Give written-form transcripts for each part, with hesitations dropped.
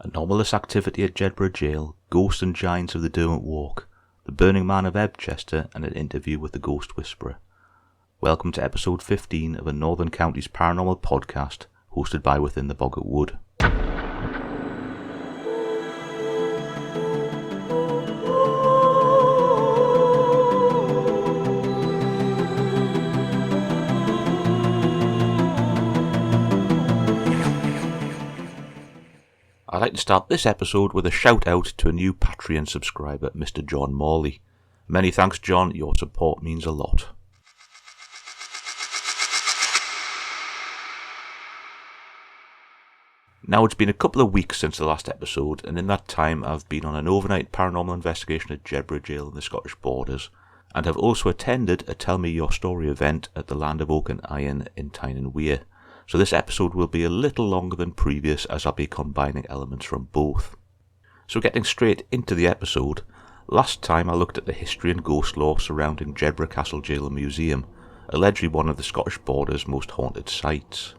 Anomalous activity at Jedburgh Jail, ghosts and giants of the Derwent Walk, the Burning Man of Ebchester, and an interview with the Ghost Whisperer. Welcome to episode 15 of a Northern Counties paranormal podcast hosted by Within the Boggart Wood. I'd like to start this episode with a shout out to a new Patreon subscriber, Mr. John Morley. Many thanks, John, your support means a lot. Now, it's been a couple of weeks since the last episode, and in that time I've been on an overnight paranormal investigation at Jedburgh Jail in the Scottish borders, and have also attended a Tell Me Your Story event at the Land of Oak and Iron in Tyne Wear. So this episode will be a little longer than previous as I'll be combining elements from both. So getting straight into the episode, last time I looked at the history and ghost lore surrounding Jedburgh Castle Jail and Museum, allegedly one of the Scottish borders' most haunted sites.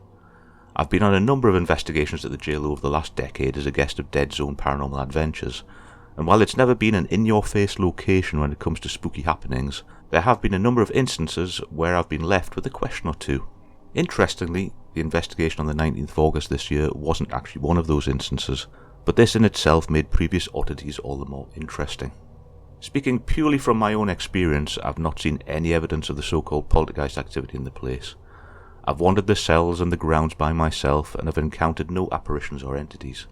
I've been on a number of investigations at the jail over the last decade as a guest of Dead Zone Paranormal Adventures, and while it's never been an in-your-face location when it comes to spooky happenings, there have been a number of instances where I've been left with a question or two. Interestingly, the investigation on the 19th of August this year wasn't actually one of those instances, but this in itself made previous oddities all the more interesting. Speaking purely from my own experience, I've not seen any evidence of the so-called poltergeist activity in the place. I've wandered the cells and the grounds by myself and have encountered no apparitions or entities.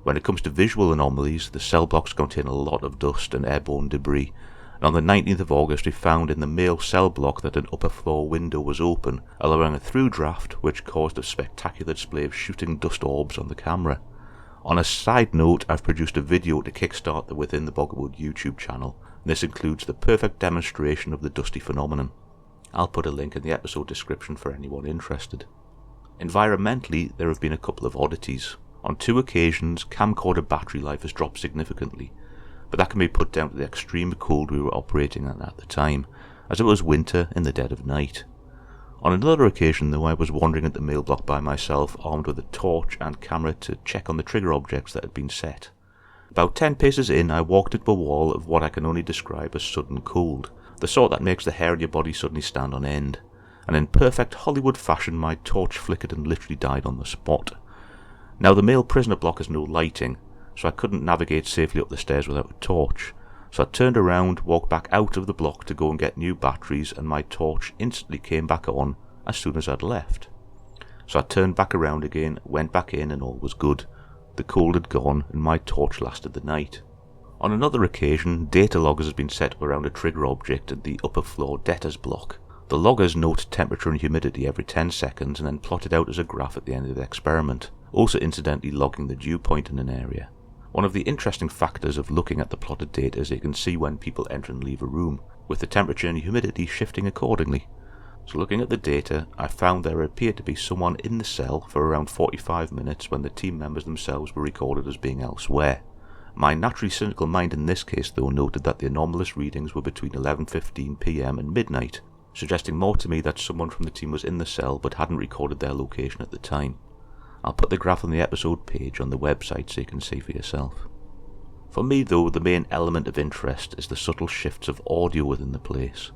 When it comes to visual anomalies, the cell blocks contain a lot of dust and airborne debris, and on the 19th of August we found in the male cell block that an upper floor window was open, allowing a through draft which caused a spectacular display of shooting dust orbs on the camera. On a side note, I've produced a video to kickstart the Within the Boggart Wood YouTube channel, and this includes the perfect demonstration of the dusty phenomenon. I'll put a link in the episode description for anyone interested. Environmentally, there have been a couple of oddities. On 2 occasions, camcorder battery life has dropped significantly, but that can be put down to the extreme cold we were operating at the time, as it was winter in the dead of night. On another occasion though, I was wandering at the mail block by myself, armed with a torch and camera to check on the trigger objects that had been set. About 10 paces in, I walked into a wall of what I can only describe as sudden cold, the sort that makes the hair on your body suddenly stand on end, and in perfect Hollywood fashion my torch flickered and literally died on the spot. Now the male prisoner block has no lighting, so I couldn't navigate safely up the stairs without a torch, so I turned around, walked back out of the block to go and get new batteries, and my torch instantly came back on as soon as I'd left. So I turned back around again, went back in, and all was good. The cold had gone and my torch lasted the night. On another occasion, data loggers had been set up around a trigger object at the upper floor debtors block. The loggers note temperature and humidity every 10 seconds and then plot it out as a graph at the end of the experiment, also incidentally logging the dew point in an area. One of the interesting factors of looking at the plotted data is you can see when people enter and leave a room, with the temperature and humidity shifting accordingly. So looking at the data, I found there appeared to be someone in the cell for around 45 minutes when the team members themselves were recorded as being elsewhere. My naturally cynical mind in this case though noted that the anomalous readings were between 11:15 PM and midnight, suggesting more to me that someone from the team was in the cell but hadn't recorded their location at the time. I'll put the graph on the episode page on the website so you can see for yourself. For me though, the main element of interest is the subtle shifts of audio within the place.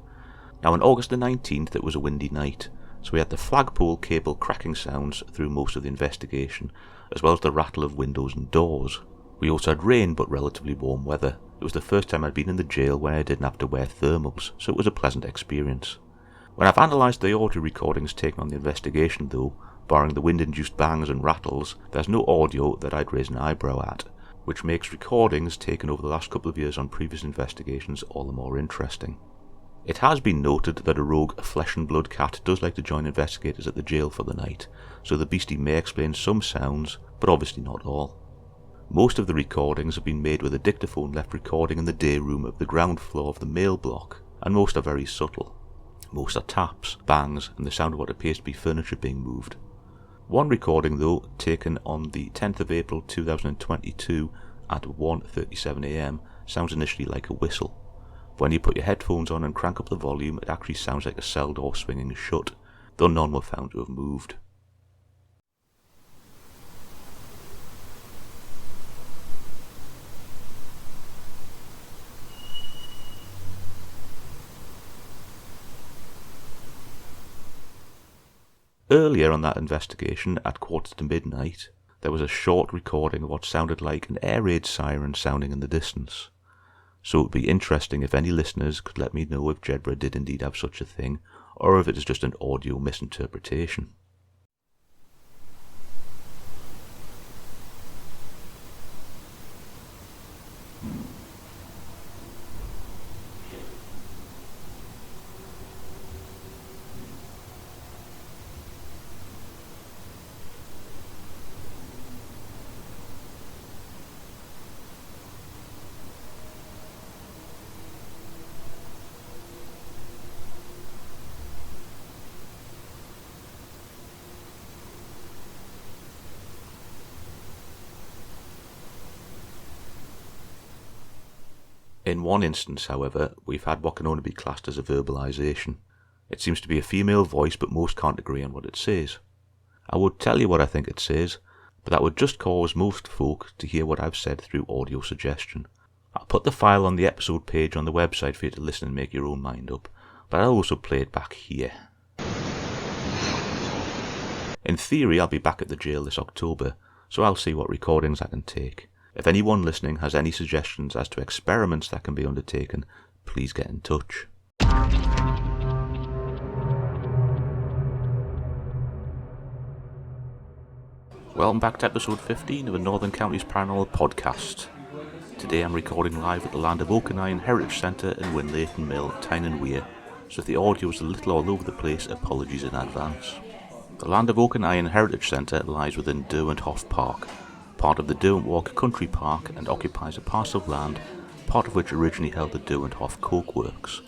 Now on August the 19th it was a windy night, so we had the flagpole cable cracking sounds through most of the investigation, as well as the rattle of windows and doors. We also had rain but relatively warm weather. It was the first time I'd been in the jail where I didn't have to wear thermals, so it was a pleasant experience. When I've analysed the audio recordings taken on the investigation though, barring the wind-induced bangs and rattles, there's no audio that I'd raise an eyebrow at, which makes recordings taken over the last couple of years on previous investigations all the more interesting. It has been noted that a rogue flesh and blood cat does like to join investigators at the jail for the night, so the beastie may explain some sounds, but obviously not all. Most of the recordings have been made with a dictaphone left recording in the day room of the ground floor of the mail block, and most are very subtle. Most are taps, bangs, and the sound of what appears to be furniture being moved. One recording though, taken on the 10th of April 2022 at 1:37 AM, sounds initially like a whistle. When you put your headphones on and crank up the volume, it actually sounds like a cell door swinging shut, though none were found to have moved. Earlier on that investigation, at midnight, there was a short recording of what sounded like an air raid siren sounding in the distance. So it would be interesting if any listeners could let me know if Jedburgh did indeed have such a thing, or if it is just an audio misinterpretation. In one instance, however, we've had what can only be classed as a verbalisation. It seems to be a female voice, but most can't agree on what it says. I would tell you what I think it says, but that would just cause most folk to hear what I've said through audio suggestion. I'll put the file on the episode page on the website for you to listen and make your own mind up, but I'll also play it back here. In theory, I'll be back at the jail this October, so I'll see what recordings I can take. If anyone listening has any suggestions as to experiments that can be undertaken, please get in touch. Welcome back to episode 15 of the Northern Counties Paranormal Podcast. Today I'm recording live at the Land of Oak and Iron Heritage Centre in Winlayton Mill, Tyne and Wear, so if the audio is a little all over the place, apologies in advance. The Land of Oak and Iron Heritage Centre lies within Derwent Park, part of the Derwent Walk Country Park, and occupies a parcel of land, part of which originally held the Derwent Coke Works.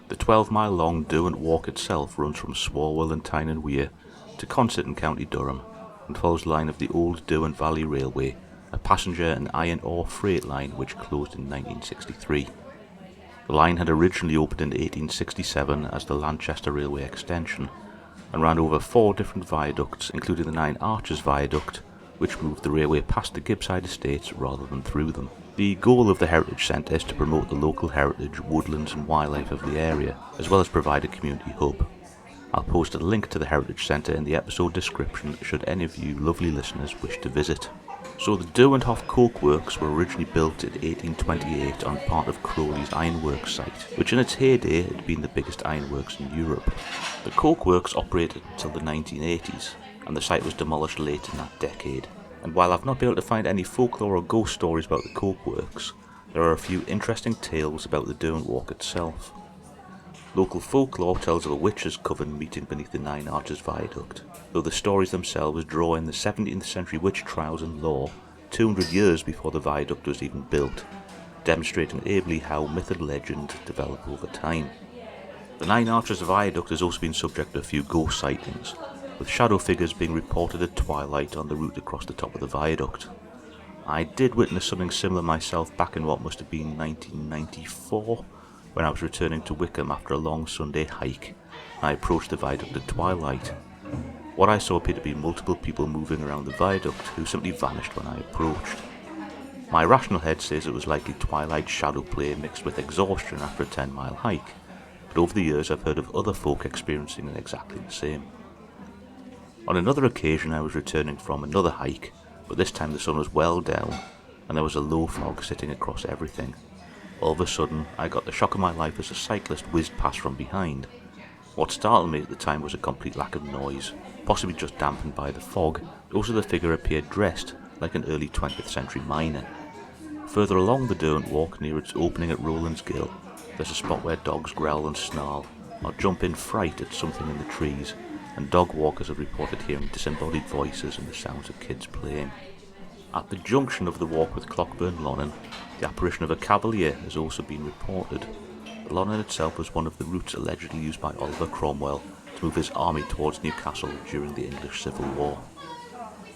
The 12-mile long Derwent Walk itself runs from Swalwell and Tyne and Wear to Consett in County Durham, and follows the line of the old Derwent Valley Railway, a passenger and iron ore freight line which closed in 1963. The line had originally opened in 1867 as the Lanchester Railway Extension, and ran over 4 different viaducts, including the 9 Arches Viaduct, which moved the railway past the Gibbside estates rather than through them. The goal of the Heritage Centre is to promote the local heritage, woodlands and wildlife of the area, as well as provide a community hub. I'll post a link to the Heritage Centre in the episode description should any of you lovely listeners wish to visit. So the Derwent Coke Works were originally built in 1828 on part of Crowley's ironworks site, which in its heyday had been the biggest ironworks in Europe. The Coke Works operated until the 1980s, and the site was demolished late in that decade. And while I've not been able to find any folklore or ghost stories about the Coke Works, there are a few interesting tales about the Derwent Walk itself. Local folklore tells of a witches' coven meeting beneath the 9 Arches Viaduct, though the stories themselves draw in the 17th century witch trials and lore, 200 years before the viaduct was even built, demonstrating ably how myth and legend develop over time. The 9 Arches Viaduct has also been subject to a few ghost sightings, with shadow figures being reported at twilight on the route across the top of the viaduct. I did witness something similar myself back in what must have been 1994, when I was returning to Wickham after a long Sunday hike. I approached the viaduct at twilight. What I saw appeared to be multiple people moving around the viaduct who simply vanished when I approached. My rational head says it was likely twilight shadow play mixed with exhaustion after a 10-mile hike, but over the years I've heard of other folk experiencing exactly the same. On another occasion I was returning from another hike, but this time the sun was well down and there was a low fog sitting across everything. All of a sudden I got the shock of my life as a cyclist whizzed past from behind. What startled me at the time was a complete lack of noise, possibly just dampened by the fog, but also the figure appeared dressed like an early 20th century miner. Further along the Derwent Walk near its opening at Rowlands Gill, there's a spot where dogs growl and snarl, or jump in fright at something in the trees, and dog walkers have reported hearing disembodied voices and the sounds of kids playing. At the junction of the walk with Clockburn Lonnan, the apparition of a cavalier has also been reported. The Lonnan itself was one of the routes allegedly used by Oliver Cromwell to move his army towards Newcastle during the English Civil War.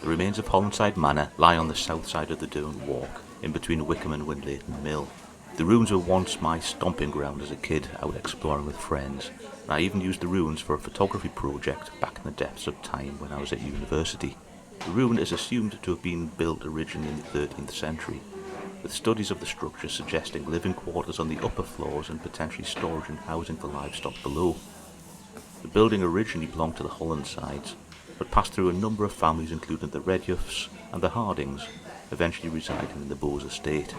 The remains of Hollinside Manor lie on the south side of the Derwent Walk, in between Wickham and Winlayton Mill. The ruins were once my stomping ground as a kid out exploring with friends, and I even used the ruins for a photography project back in the depths of time when I was at university. The ruin is assumed to have been built originally in the 13th century, with studies of the structure suggesting living quarters on the upper floors and potentially storage and housing for livestock below. The building originally belonged to the Hollinsides, but passed through a number of families including the Redhuffs and the Hardings, eventually residing in the Bowes estate.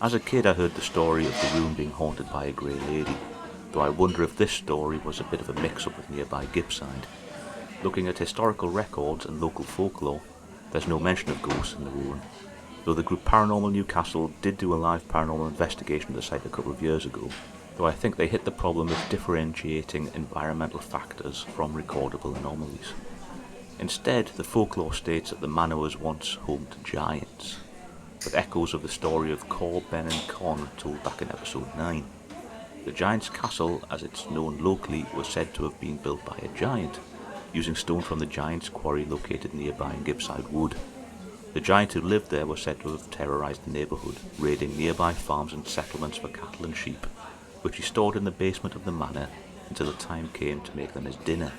As a kid I heard the story of the room being haunted by a grey lady, though I wonder if this story was a bit of a mix-up with nearby Gippside. Looking at historical records and local folklore, there's no mention of ghosts in the ruin, though the group Paranormal Newcastle did do a live paranormal investigation of the site a couple of years ago, though I think they hit the problem of differentiating environmental factors from recordable anomalies. Instead, the folklore states that the manor was once home to giants, with echoes of the story of Cor, Ben and Con told back in episode 9. The giant's castle, as it's known locally, was said to have been built by a giant, using stone from the giant's quarry located nearby in Gippside Wood. The giant who lived there was said to have terrorised the neighbourhood, raiding nearby farms and settlements for cattle and sheep, which he stored in the basement of the manor until the time came to make them his dinner.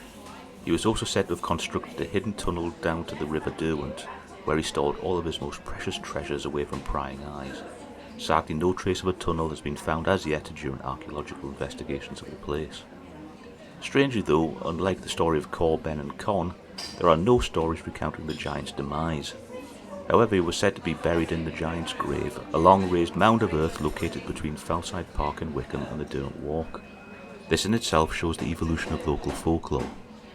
He was also said to have constructed a hidden tunnel down to the river Derwent, where he stored all of his most precious treasures away from prying eyes. Sadly, no trace of a tunnel has been found as yet during archaeological investigations of the place. Strangely though, unlike the story of Cor, Ben and Con, there are no stories recounting the giant's demise. However, he was said to be buried in the giant's grave, a long raised mound of earth located between Fellside Park in Wickham and the Derwent Walk. This in itself shows the evolution of local folklore,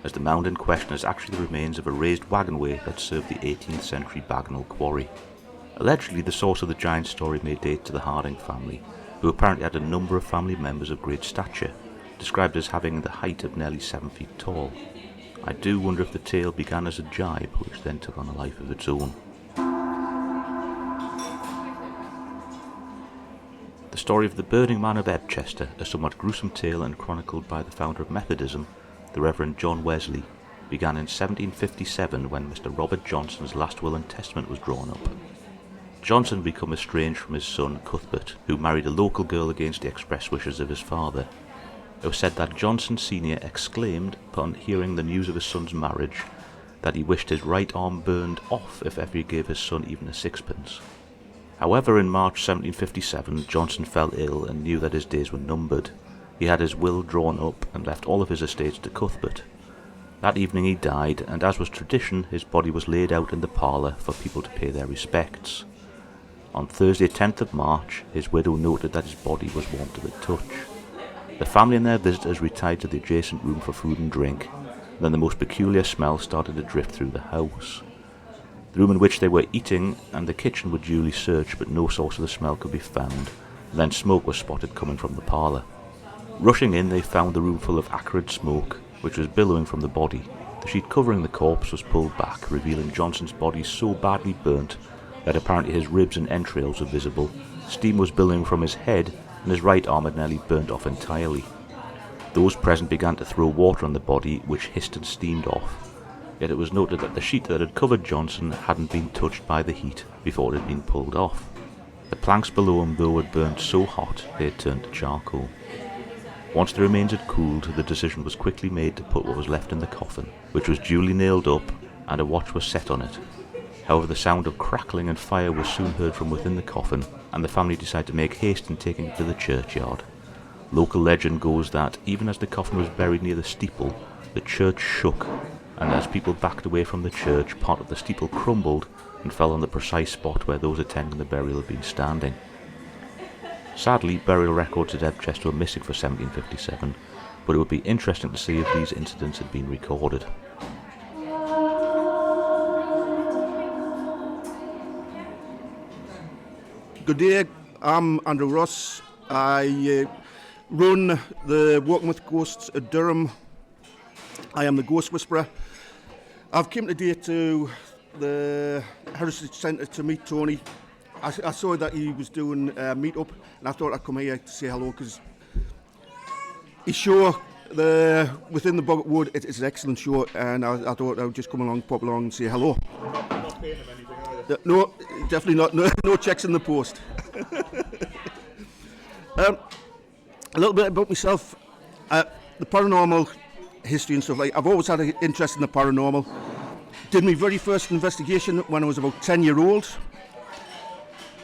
as the mound in question is actually the remains of a raised wagonway that served the 18th century Bagnall quarry. Allegedly, the source of the giant story may date to the Harding family, who apparently had a number of family members of great stature, described as having the height of nearly 7 feet tall. I do wonder if the tale began as a jibe, which then took on a life of its own. The story of the Burning Man of Ebchester, a somewhat gruesome tale and chronicled by the founder of Methodism, the Reverend John Wesley, began in 1757 when Mr. Robert Johnson's last will and testament was drawn up. Johnson became estranged from his son Cuthbert, who married a local girl against the express wishes of his father. It was said that Johnson Sr. exclaimed, upon hearing the news of his son's marriage, that he wished his right arm burned off if ever he gave his son even a sixpence. However, in March 1757, Johnson fell ill and knew that his days were numbered. He had his will drawn up and left all of his estates to Cuthbert. That evening he died, and as was tradition, his body was laid out in the parlour for people to pay their respects. On Thursday 10th of March, his widow noted that his body was warm to the touch. The family and their visitors retired to the adjacent room for food and drink. Then the most peculiar smell started to drift through the house. The room in which they were eating and the kitchen were duly searched, but no source of the smell could be found. Then smoke was spotted coming from the parlour. Rushing in, they found the room full of acrid smoke, which was billowing from the body. The sheet covering the corpse was pulled back, revealing Johnson's body so badly burnt that apparently his ribs and entrails were visible. Steam was billowing from his head, and his right arm had nearly burnt off entirely. Those present began to throw water on the body, which hissed and steamed off. Yet it was noted that the sheet that had covered Johnson hadn't been touched by the heat before it had been pulled off. The planks below him, though, had burnt so hot they had turned to charcoal. Once the remains had cooled, the decision was quickly made to put what was left in the coffin, which was duly nailed up, and a watch was set on it. However, the sound of crackling and fire was soon heard from within the coffin, and the family decided to make haste in taking it to the churchyard. Local legend goes that, even as the coffin was buried near the steeple, the church shook, and as people backed away from the church, part of the steeple crumbled and fell on the precise spot where those attending the burial had been standing. Sadly, burial records at Ebchester were missing for 1757, but it would be interesting to see if these incidents had been recorded. Good day, I'm Andrew Ross. I run the Walking with Ghosts at Durham. I am the Ghost Whisperer. I've come today to the Heritage Centre to meet Tony. I saw that he was doing a meet-up, and I thought I'd come here to say hello, because his show, the Within the Boggart Wood, it's an excellent show, and I thought I would just come along, pop along and say hello. You're not paying him anything, are you? No, definitely not. No checks in the post. A little bit about myself. The paranormal history and stuff, like, I've always had an interest in the paranormal. Did my very first investigation when I was about 10-year-old.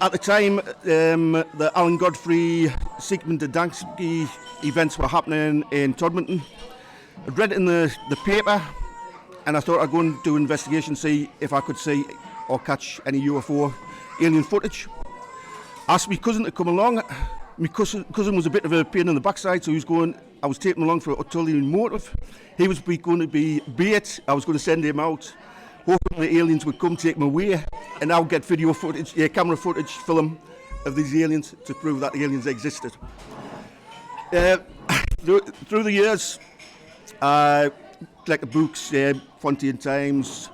At the time, the Alan Godfrey, Sigmund Dadansky events were happening in Todmorden. I read it in the paper, and I thought I'd go and do an investigation, see if I could see or catch any UFO alien footage. Asked my cousin to come along. My cousin was a bit of a pain in the backside, so I was taking him along for a ulterior motive. He was going to be bait. I was going to send him out, hoping the aliens would come take him away, and I'll get video footage, camera footage, film of these aliens to prove that the aliens existed. Through the years, I collected books, Fontaine Times,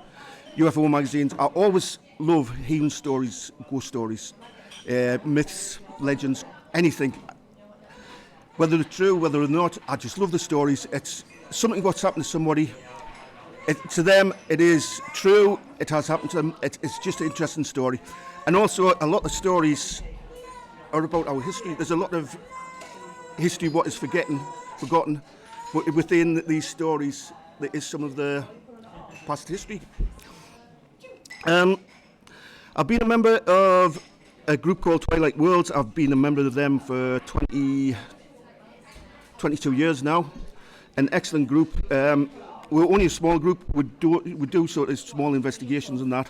UFO magazines. I always love healing stories, ghost stories, myths, legends, anything. Whether they're true, whether or not, I just love the stories. It's something what's happened to somebody. To them, it is true. It has happened to them. It's just an interesting story. And also, a lot of stories are about our history. There's a lot of history what is forgotten, but within these stories, there is some of the past history. I've been a member of a group called Twilight Worlds. I've been a member of them for 22 years now. An excellent group. We're only a small group. We do sort of small investigations and that.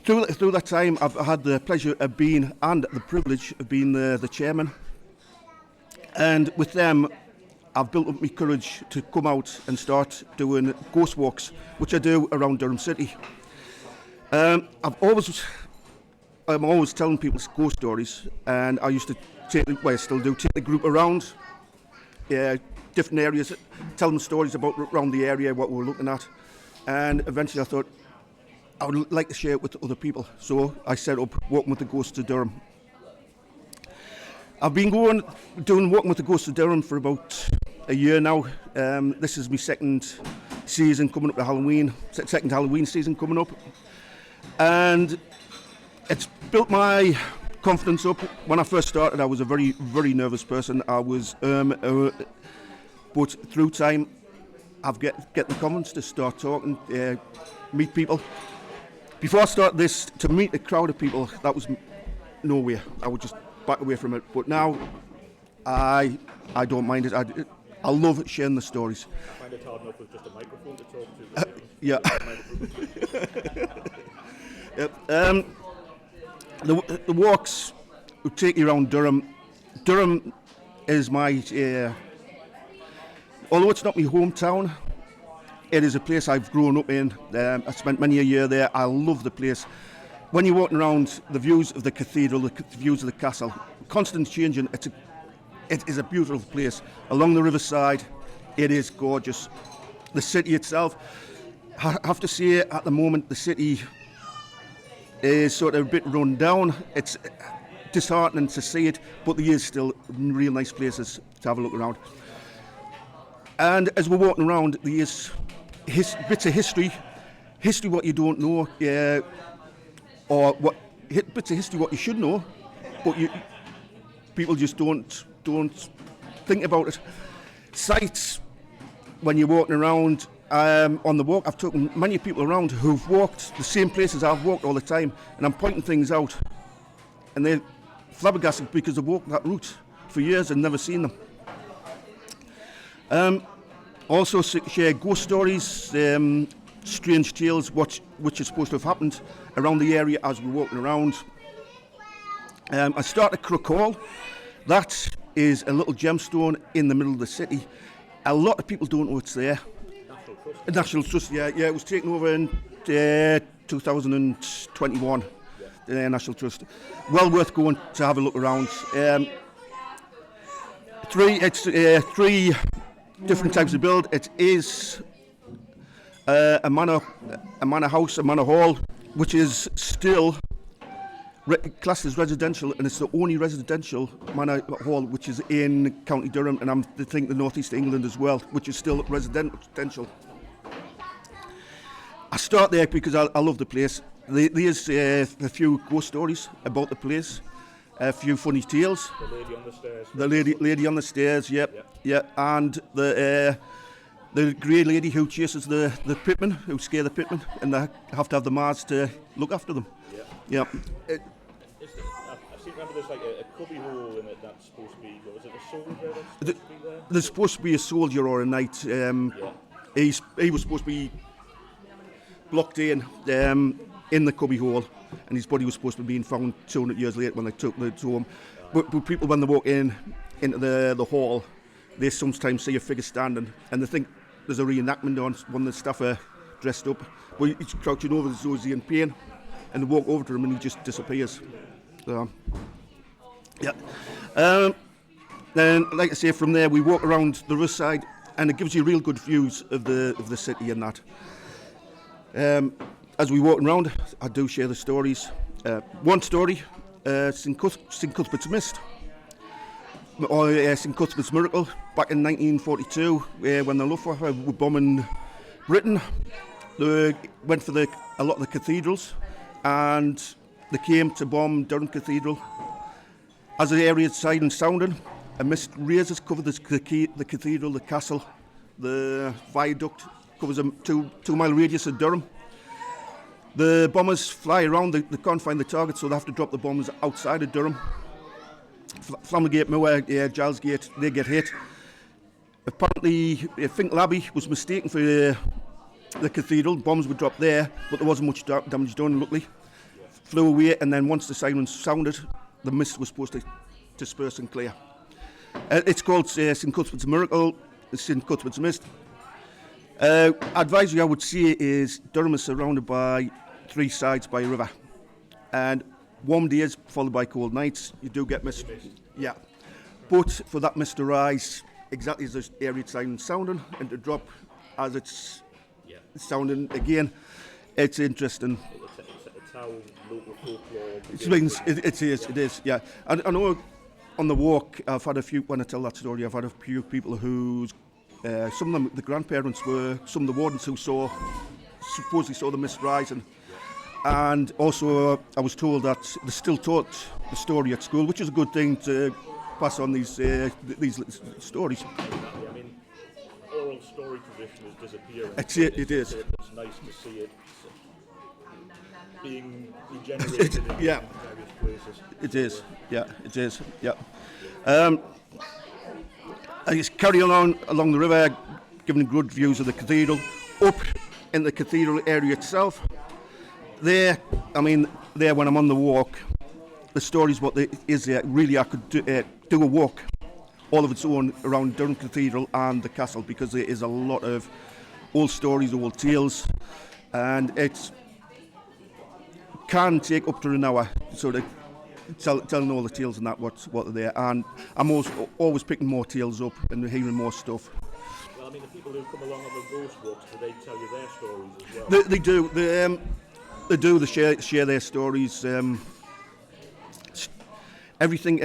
Through that time, I've had the pleasure of being, and the privilege of being the chairman. And with them, I've built up my courage to come out and start doing ghost walks, which I do around Durham City. I'm always telling people ghost stories, and I used to I still do, take the group around different areas, tell them stories about around the area, what we're looking at, and eventually I thought I would like to share it with other people, so I set up Walking with the Ghosts of Durham. I've been doing Walking with the Ghosts of Durham for about a year now. This is my second season coming up to Halloween, second Halloween season coming up, and it's built my confidence up. When I first started, I was a very, very nervous person. I was, but through time, I've get the confidence to start talking, meet people. Before I started this, to meet a crowd of people, that was no way. I would just back away from it. But now, I don't mind it. I love sharing the stories. I find it hard enough with just a microphone to talk to. Yeah. Yep. The walks would take you around Durham. Durham is my, although it's not my hometown, it is a place I've grown up in. I spent many a year there. I love the place. When you're walking around, the views of the cathedral, the views of the castle, constant changing. It is a beautiful place. Along the riverside, it is gorgeous. The city itself, I have to say, at the moment, the city is sort of a bit run down. It's disheartening to see it, but there is still real nice places to have a look around. And as we're walking around, there is bits of history what you don't know, or bits of history what you should know, but people just don't think about it. Sights when you're walking around. On the walk, I've taken many people around who've walked the same places I've walked all the time, and I'm pointing things out, and they're flabbergasted because they've walked that route for years and never seen them. Also share ghost stories, strange tales, which is supposed to have happened around the area as we're walking around. I started Crook Hall. That is a little gemstone in the middle of the city. A lot of people don't know it's there. National Trust, yeah, it was taken over in 2021, the National Trust. Well worth going to have a look around. Three different types of build. It is a manor house, a manor hall, which is still classed as residential, and it's the only residential manor hall which is in County Durham, and I think the northeast of England as well, which is still residential. I start there because I love the place. There's a few ghost stories about the place, a few funny tales. The lady on the stairs. The lady on the stairs, yep. And the grey lady who chases the pitmen, who scare the pitmen, and they have to have the Mars to look after them. Yeah. I seem to remember there's like a cubby hole in it that's supposed to be, what was it, a soldier that's supposed to be there? There's supposed to be a soldier or a knight. He was supposed to be blocked in the cubby hole, and his body was supposed to be being found 200 years later when they took it to him. But people, when they walk into the hall, they sometimes see a figure standing, and they think there's a reenactment on when the staff are dressed up. But he's crouching over as though he's in pain, and they walk over to him, and he just disappears. So, yeah. Then, like I say, from there we walk around the riverside, and it gives you real good views of the city and that. As we walk around, I do share the stories. One story, St Cuthbert's Mist, or St Cuthbert's Miracle, back in 1942, when the Luftwaffe were bombing Britain. They went for a lot of the cathedrals, and they came to bomb Durham Cathedral. As the area siren sounded, a mist raises covered the cathedral, the castle, the viaduct, covers a 2-mile radius of Durham. The bombers fly around, they can't find the target, so they have to drop the bombs outside of Durham. Flamgate, Moor, Giles Gate, they get hit. Apparently, Finkel Abbey was mistaken for the cathedral. Bombs were dropped there, but there wasn't much damage done, luckily. Flew away, and then once the sirens sounded, the mist was supposed to disperse and clear. It's called St Cuthbert's Miracle, St Cuthbert's Mist. Advisory I would say is Durham is surrounded by 3 sides by a river, and warm days followed by cold nights, you do get mist. Yeah, but for that mist to rise exactly as the area siren sounding and to drop as it's sounding again, it's interesting. It's how local folklore. It is. Yeah, I know. On the walk, I've had a few. When I tell that story, I've had a few people whose some of them, the grandparents were some of the wardens who supposedly saw the mist rising. And also, I was told that they still taught the story at school, which is a good thing to pass on these stories. I mean, oral story tradition is disappearing. It is. It's nice to see it being regenerated in various places. It is. Yeah, it is. Yeah. I just carry on along the river, giving good views of the cathedral, up in the cathedral area itself. There when I'm on the walk, the story's what is there. Really, I could do a walk all of its own around Durham Cathedral and the castle, because there is a lot of old stories, old tales, and it can take up to an hour sort of telling all the tales and that what are there. And I'm always picking more tales up and hearing more stuff. Well, I mean, the people who come along on the ghost walks, do they tell you their stories as well? They do. They share their stories. Everything.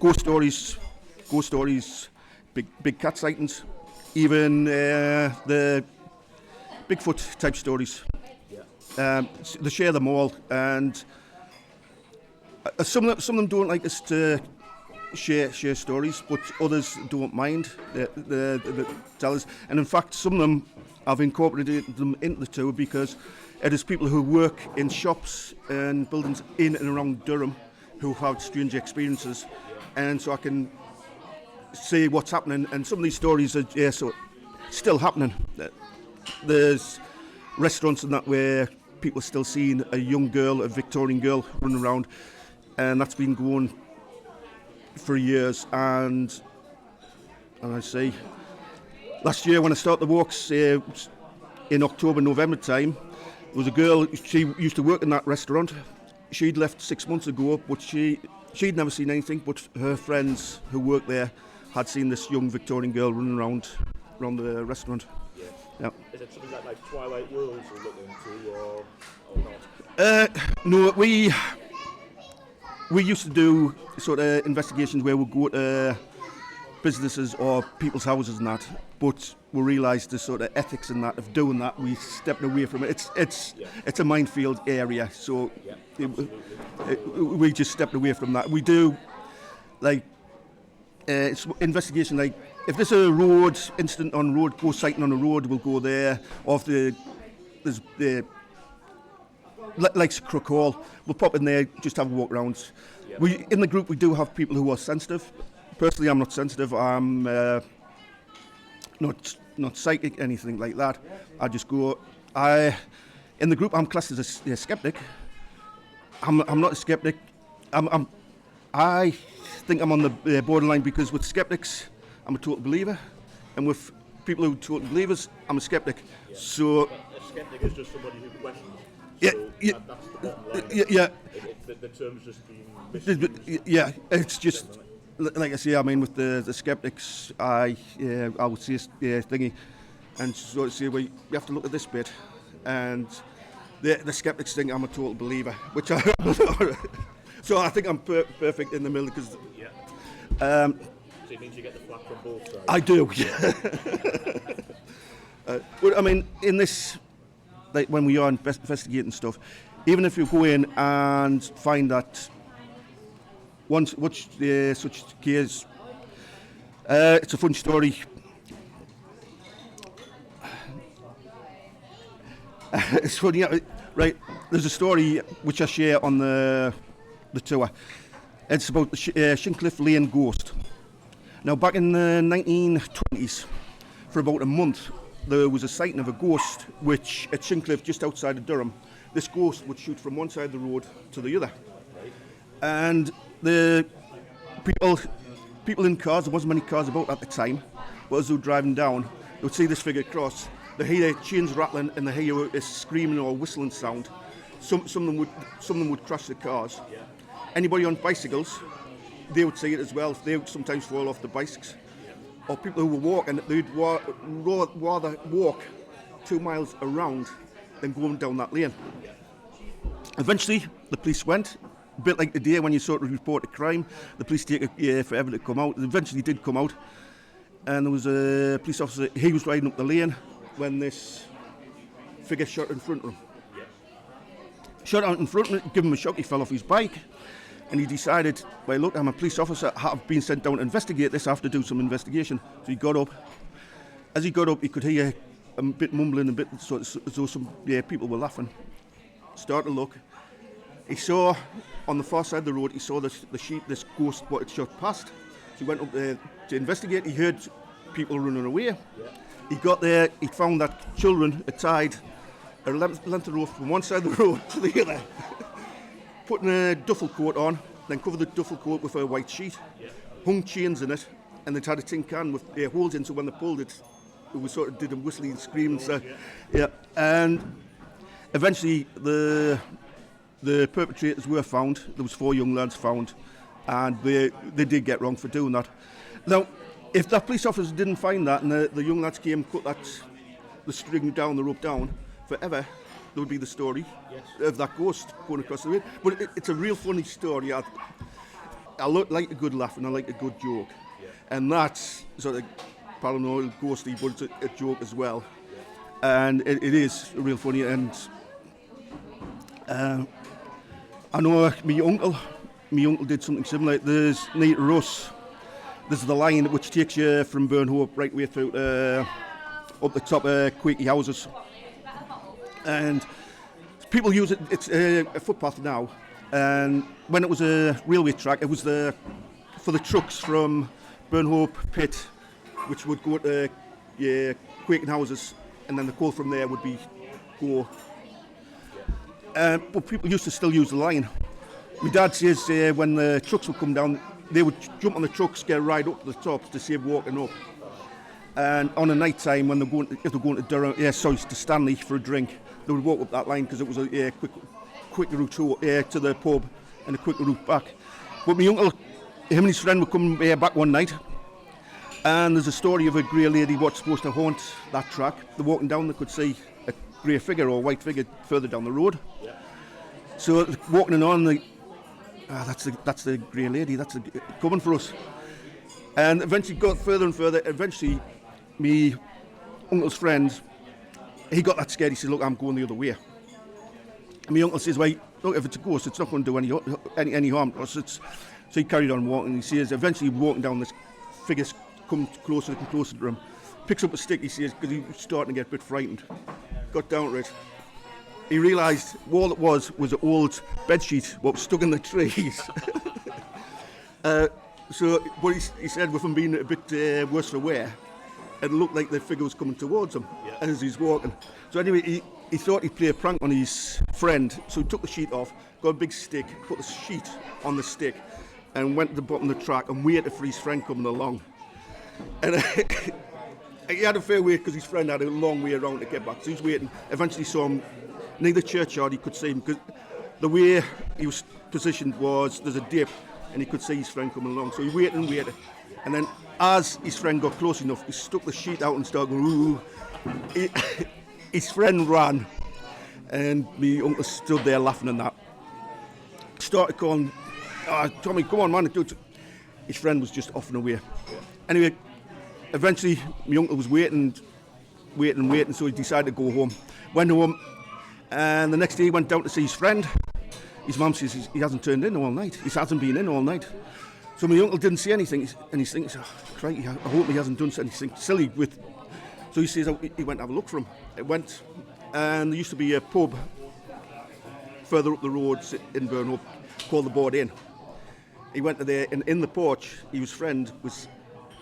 Ghost stories, big cat sightings, even the Bigfoot type stories. Yeah. They share them all, and some of them don't like us to share stories, but others don't mind the tell us. And in fact, some of them I've incorporated them into the tour because it is people who work in shops and buildings in and around Durham who've had strange experiences, and so I can see what's happening. And some of these stories are still happening. There's restaurants and that where people are still seeing a young girl, a Victorian girl, running around, and that's been going for years. And I say, last year when I started the walks in October, November time, there was a girl, she used to work in that restaurant. She'd left 6 months ago, but she'd never seen anything, but her friends who worked there had seen this young Victorian girl running around the restaurant. Yeah. Yeah. Is it something like Twilight Worlds you're looking into, or not? No, we used to do sort of investigations where we'd go to businesses or people's houses and that, but we realised the sort of ethics and that of doing that, we stepped away from it. It's a minefield area, so we just stepped away from that. We do it's investigation, like if there's a road incident on road, ghost sighting on a road, we'll go there. Or if there's like Crook Hall, we'll pop in there, just have a walk around. We in the group we do have people who are sensitive. Personally, I'm not sensitive. I'm not psychic, anything like that. I just go. In the group, I'm classed as a skeptic. I'm not a skeptic. I think I'm on the borderline, because with skeptics, I'm a total believer, and with people who are total believers, I'm a skeptic. Yeah. So a skeptic is just somebody who questions. Yeah, So yeah, that's the bottom line. yeah. The term's just being misused. Yeah, it's just like I say. I mean, with the skeptics, I would say thingy, and sort of say, well, you have to look at this bit, and the skeptics think I'm a total believer, which I so I think I'm perfect in the middle, because So it means you get the flack from both sides. I do. Yeah. But I mean, in this, like when we are investigating stuff, even if you go in and find that such case, it's a fun story. It's funny, right? There's a story which I share on the tour. It's about the Shincliffe Lane ghost. Now, back in the 1920s, for about a month, there was a sighting of a ghost which at Shincliffe, just outside of Durham, this ghost would shoot from one side of the road to the other. And the people in cars, there wasn't many cars about at the time, but as they were driving down, they would see this figure cross. They hear chains rattling and they hear a screaming or whistling sound. Some of them would crash the cars. Yeah. Anybody on bicycles, they would see it as well. They would sometimes fall off the bikes. Or people who were walking, they'd rather walk 2 miles around than going down that lane. Eventually, the police went. A bit like today when you sort of report a crime, the police take forever to come out. They eventually did come out, and there was a police officer. He was riding up the lane when this figure shot in front of him. Shot out in front of him, gave him a shock. He fell off his bike, and he decided, well, look, I'm a police officer. I've been sent down to investigate this. I have to do some investigation. So he got up. As he got up, he could hear a bit mumbling, a bit sort of, as though some people were laughing. Started to look. He saw on the far side of the road, he saw this ghost what had shot past. So he went up there to investigate. He heard people running away. Yeah. He got there, he found that children had tied a length of rope from one side of the road to the other, putting a duffel coat on, then covered the duffel coat with a white sheet, hung chains in it, and they had a tin can with holes in, so when they pulled it, it was sort of did a whistling and screaming. So, and eventually the perpetrators were found. There was 4 young lads found, and they did get wrong for doing that. Now, if that police officer didn't find that, and the young lads came, cut the string down, the rope down, forever, there would be the story of that ghost going across the way. But it's a real funny story. I like a good laugh and I like a good joke, and that's sort of paranormal, ghostly, but it's a joke as well, and it is real funny. And I know my uncle did something similar. There's near Russ, there's the line which takes you from Burnhope right way through up the top of Quakey houses, and people use it. It's a footpath now, and when it was a railway track, it was for the trucks from Burnhope Pit, which would go to Quaking houses, and then the call from there would be go. But people used to still use the line. My dad says when the trucks would come down, they would jump on the trucks, get a ride up to the top to save walking up. And on a night time, when if they're going to Durham, to Stanley for a drink, they would walk up that line because it was a quick route to the pub and a quick route back. But my uncle, him and his friend would come back one night, and there's a story of a grey lady what's supposed to haunt that track. They're walking down, they could see a grey figure or white figure further down the road. Yeah. So walking on, that's the grey lady, that's coming for us. And eventually got further and further. Eventually, me uncle's friend, he got that scared. He said, "Look, I'm going the other way." And my uncle says, "Well, look, if it's a ghost, it's not going to do any harm to us." So he carried on walking. He says, eventually walking down, this figure comes closer and closer to him. Picks up a stick, he says, because he was starting to get a bit frightened. Got down to it. He realised all it was an old bedsheet what was stuck in the trees. But he said, with him being a bit worse for wear, and it looked like the figure was coming towards him as he's walking. So anyway, he thought he'd play a prank on his friend, so he took the sheet off, got a big stick, put the sheet on the stick, and went to the bottom of the track and waited for his friend coming along. And he had a fair wait because his friend had a long way around to get back, so he was waiting. Eventually saw him near the churchyard. He could see him because the way he was positioned was there's a dip, and he could see his friend coming along. So he waited and waited, and then as his friend got close enough, he stuck the sheet out and started going, ooh. His friend ran, and my uncle stood there laughing and that. Started calling, Tommy, come on, man. His friend was just off and away. Anyway, eventually, my uncle was waiting, so he decided to go home. Went home, and the next day he went down to see his friend. His mum says he hasn't turned in all night. He hasn't been in all night. So my uncle didn't see anything, and he's thinking, crikey, I hope he hasn't done anything silly with. So he says he went to have a look for him. It went, and there used to be a pub further up the road in Burnham called the Board Inn. He went to there, and in the porch, his friend was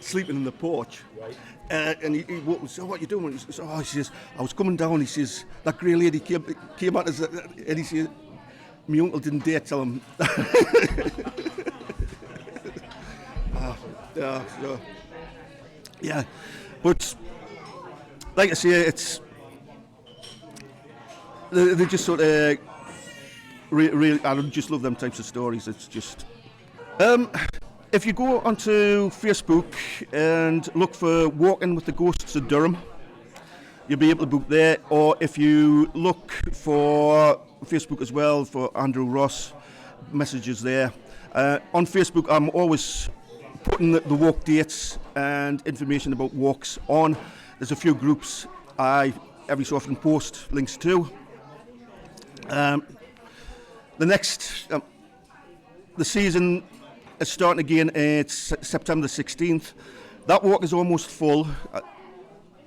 sleeping in the porch. Right. And he walked and said, what are you doing? He says, I was coming down. He says, that grey lady came at us, and he says, my uncle didn't dare tell him. Yeah, but like I say, it's they just sort of really. I just love them types of stories. It's just if you go onto Facebook and look for Walking with the Ghosts of Durham, you'll be able to book there. Or if you look for Facebook as well for Andrew Ross, messages there. On Facebook, I'm always putting the walk dates and information about walks on. There's a few groups I every so often post links to. The season is starting again. It's September the 16th. That walk is almost full.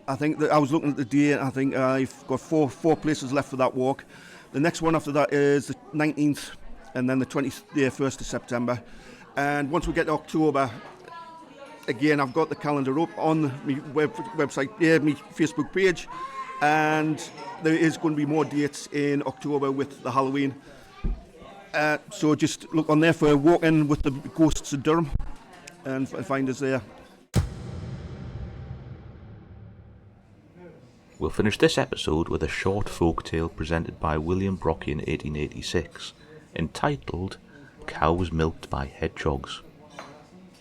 I think that I was looking at the day, and I think I've got four places left for that walk. The next one after that is the 19th, and then the 1st of September. And once we get to October, again, I've got the calendar up on my website, my Facebook page, and there is going to be more dates in October with the Halloween. So just look on there for Walking with the Ghosts of Durham and find us there. We'll finish this episode with a short folk tale presented by William Brocky in 1886, entitled Cows Milked by Hedgehogs.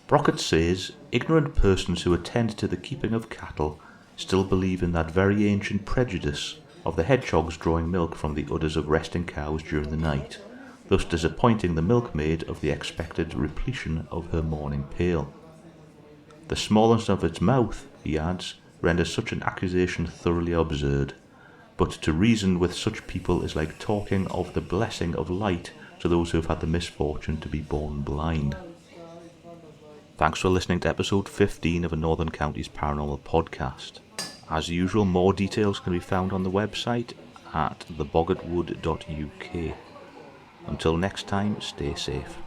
Brockett says, ignorant persons who attend to the keeping of cattle still believe in that very ancient prejudice of the hedgehogs drawing milk from the udders of resting cows during the night, thus disappointing the milkmaid of the expected repletion of her morning pail. The smallness of its mouth, he adds, renders such an accusation thoroughly absurd, but to reason with such people is like talking of the blessing of light to those who have had the misfortune to be born blind. Thanks for listening to episode 15 of a Northern Counties Paranormal podcast. As usual, more details can be found on the website at theboggartwood.uk. Until next time, stay safe.